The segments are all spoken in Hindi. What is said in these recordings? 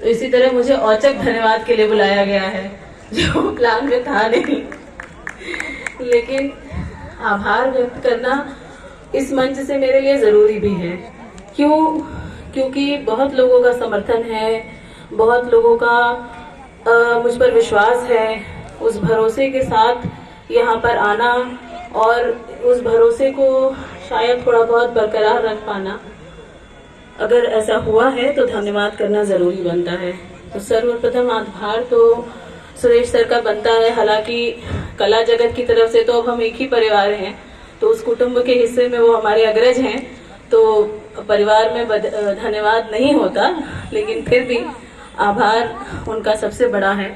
तो इसी तरह मुझे औचक धन्यवाद के लिए बुलाया गया है, जो प्लान में था नहीं। लेकिन आभार व्यक्त करना इस मंच से मेरे लिए जरूरी भी है। क्यों? क्योंकि बहुत लोगों का समर्थन है, बहुत लोगों का मुझ पर विश्वास है। उस भरोसे के साथ यहाँ पर आना और उस भरोसे को शायद थोड़ा बहुत बरकरार रख पाना, अगर ऐसा हुआ है तो धन्यवाद करना जरूरी बनता है। तो सर्वप्रथम आभार तो सुरेश सर का बनता है। हालांकि कला जगत की तरफ से तो अब हम एक ही परिवार हैं, तो उस कुटुंब के हिस्से में वो हमारे अग्रज हैं, तो परिवार में धन्यवाद नहीं होता, लेकिन फिर भी आभार उनका सबसे बड़ा है।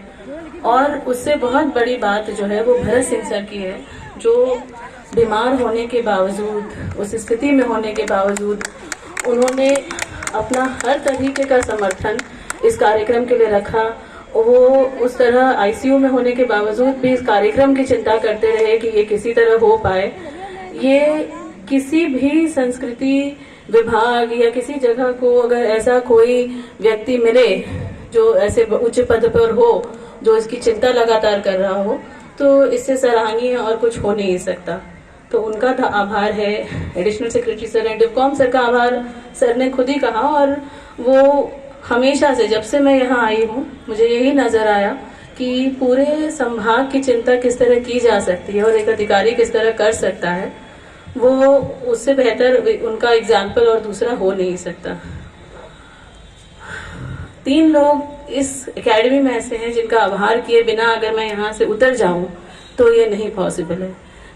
और उससे बहुत बड़ी बात जो है वो भरत सिंह सर की है, जो बीमार होने के बावजूद, उस स्थिति में होने के बावजूद उन्होंने अपना हर तरीके का समर्थन इस कार्यक्रम के लिए रखा। वो उस तरह आईसीयू में होने के बावजूद भी इस कार्यक्रम की चिंता करते रहे कि ये किसी तरह हो पाए। ये किसी भी संस्कृति विभाग या किसी जगह को अगर ऐसा कोई व्यक्ति मिले जो ऐसे उच्च पद पर हो, जो इसकी चिंता लगातार कर रहा हो, तो इससे सराहनीय और कुछ हो नहीं सकता। तो उनका आभार है। एडिशनल सेक्रेटरी सर हैं, डिवकॉम सर का आभार सर ने खुद ही कहा, और वो हमेशा से, जब से मैं यहाँ आई हूँ, मुझे यही नजर आया कि पूरे संभाग की चिंता किस तरह की जा सकती है और एक अधिकारी किस तरह कर सकता है, वो उससे बेहतर उनका एग्जाम्पल और दूसरा हो नहीं सकता। 3 लोग इस एकेडमी में ऐसे हैं जिनका आभार किए बिना अगर मैं यहाँ से उतर जाऊं तो ये नहीं पॉसिबल है।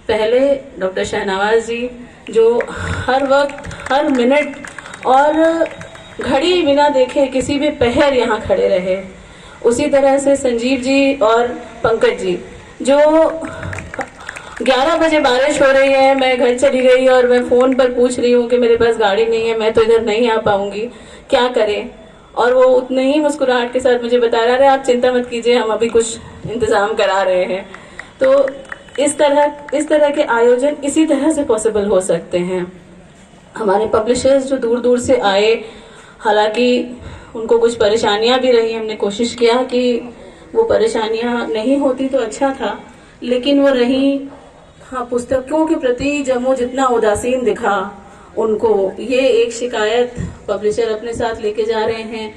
पहले डॉक्टर शहनवाज जी, जो हर वक्त, हर मिनट और घड़ी बिना देखे किसी भी पहर यहाँ खड़े रहे। उसी तरह से संजीव जी और पंकज जी, जो 11 बजे बारिश हो रही है, मैं घर चली गई और मैं फोन पर पूछ रही हूँ कि मेरे पास गाड़ी नहीं है, मैं तो इधर नहीं आ पाऊंगी, क्या करें? और वो उतने ही मुस्कुराहट के साथ मुझे बता रहा है, आप चिंता मत कीजिए, हम अभी कुछ इंतजाम करा रहे हैं। तो इस तरह के आयोजन इसी तरह से पॉसिबल हो सकते हैं। हमारे पब्लिशर्स जो दूर दूर से आए, हालांकि उनको कुछ परेशानियां भी रही, हमने कोशिश किया कि वो परेशानियां नहीं होती तो अच्छा था, लेकिन वो रही। हाँ, पुस्तकों के प्रति जब वो जितना उदासीन दिखा उनको, ये एक शिकायत पब्लिशर अपने साथ लेके जा रहे हैं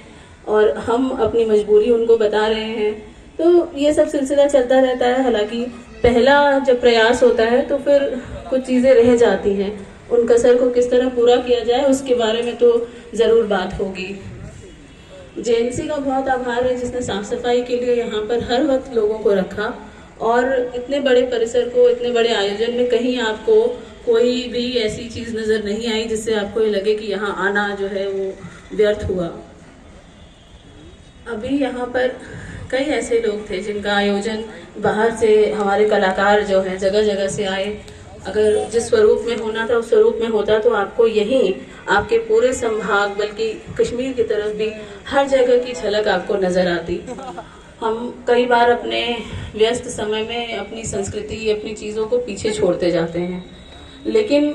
और हम अपनी मजबूरी उनको बता रहे हैं। तो ये सब सिलसिला चलता रहता है। हालांकि पहला जब प्रयास होता है तो फिर कुछ चीजें रह जाती हैं, उन कसर को किस तरह पूरा किया जाए उसके बारे में तो जरूर बात होगी। जेएनसी का बहुत आभार है, जिसने साफ सफाई के लिए यहाँ पर हर वक्त लोगों को रखा, और इतने बड़े परिसर को, इतने बड़े आयोजन में कहीं आपको कोई भी ऐसी चीज नजर नहीं आई जिससे आपको ये लगे कि यहाँ आना जो है वो व्यर्थ हुआ। अभी यहाँ पर कई ऐसे लोग थे जिनका आयोजन बाहर से, हमारे कलाकार जो हैं जगह जगह से आए। अगर जिस स्वरूप में होना था उस स्वरूप में होता तो आपको यहीं, आपके पूरे संभाग, बल्कि कश्मीर की तरफ भी हर जगह की झलक आपको नजर आती। हम कई बार अपने व्यस्त समय में अपनी संस्कृति, अपनी चीजों को पीछे छोड़ते जाते हैं, लेकिन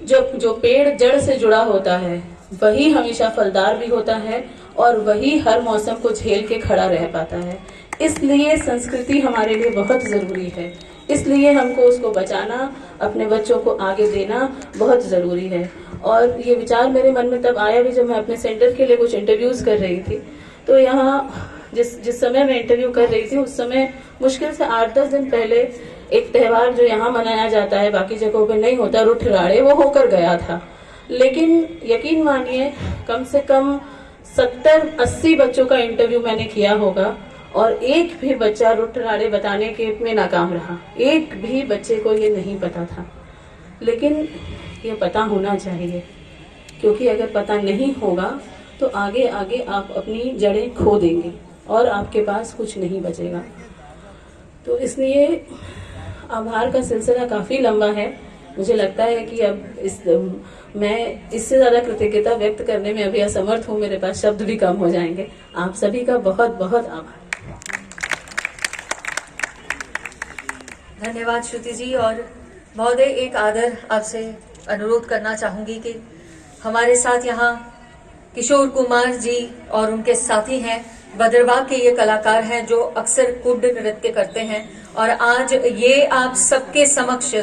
जो पेड़ जड़ से जुड़ा होता है वही हमेशा फलदार भी होता है और वही हर मौसम को झेल के खड़ा रह पाता है। इसलिए संस्कृति हमारे लिए बहुत जरूरी है, इसलिए हमको उसको बचाना, अपने बच्चों को आगे देना बहुत जरूरी है। और ये विचार मेरे मन में तब आया भी जब मैं अपने सेंटर के लिए कुछ इंटरव्यूज कर रही थी। तो यहाँ जिस समय मैं इंटरव्यू कर रही थी उस समय मुश्किल से 8-10 दिन पहले एक त्यौहार जो यहाँ मनाया जाता है, बाकी जगहों पे नहीं होता, रुठ राड़े, वो होकर गया था। लेकिन यकीन मानिए कम से कम 70-80 बच्चों का इंटरव्यू मैंने किया होगा और एक भी बच्चा रुठ राड़े बताने के में नाकाम रहा। एक भी बच्चे को ये नहीं पता था। लेकिन ये पता होना चाहिए, क्योंकि अगर पता नहीं होगा तो आगे आगे आप अपनी जड़ें खो देंगे और आपके पास कुछ नहीं बचेगा। तो इसलिए आभार का सिलसिला काफी लंबा है। मुझे लगता है कि अब मैं इससे ज्यादा कृतज्ञता व्यक्त करने में अभी असमर्थ हूँ, मेरे पास शब्द भी कम हो जाएंगे। आप सभी का बहुत बहुत आभार। धन्यवाद श्रुति जी। और महोदय, एक आदर आपसे अनुरोध करना चाहूंगी कि हमारे साथ यहाँ किशोर कुमार जी और उनके साथी हैं, भद्रवाह के ये कलाकार हैं जो अक्सर कुड्ड नृत्य करते हैं। और आज ये आप सबके समक्ष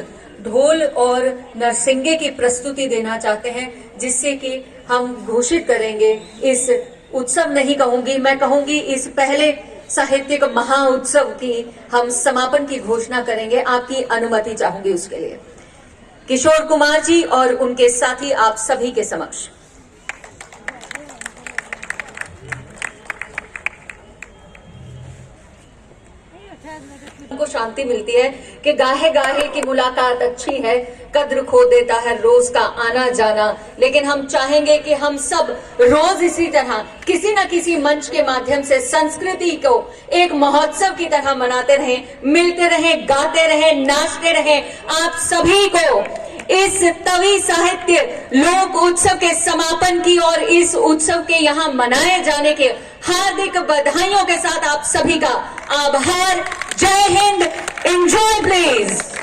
ढोल और नरसिंगे की प्रस्तुति देना चाहते हैं, जिससे कि हम घोषित करेंगे इस उत्सव, नहीं कहूंगी मैं, कहूंगी इस पहले साहित्यिक महाउत्सव की हम समापन की घोषणा करेंगे। आपकी अनुमति चाहूंगी उसके लिए। किशोर कुमार जी और उनके साथी आप सभी के समक्ष। को शांति मिलती है कि गाहे गाहे की मुलाकात अच्छी है, कद्र खो देता है रोज का आना जाना। लेकिन हम चाहेंगे कि हम सब रोज इसी तरह किसी न किसी मंच के माध्यम से संस्कृति को एक महोत्सव की तरह मनाते रहें, मिलते रहें, गाते रहें, नाचते रहें। आप सभी को इस तवी साहित्य लोक उत्सव के समापन की और इस उत्सव के यहाँ मनाए जाने के हार्दिक बधाइयों के साथ आप सभी का आभार। जय हिंद। Enjoy please.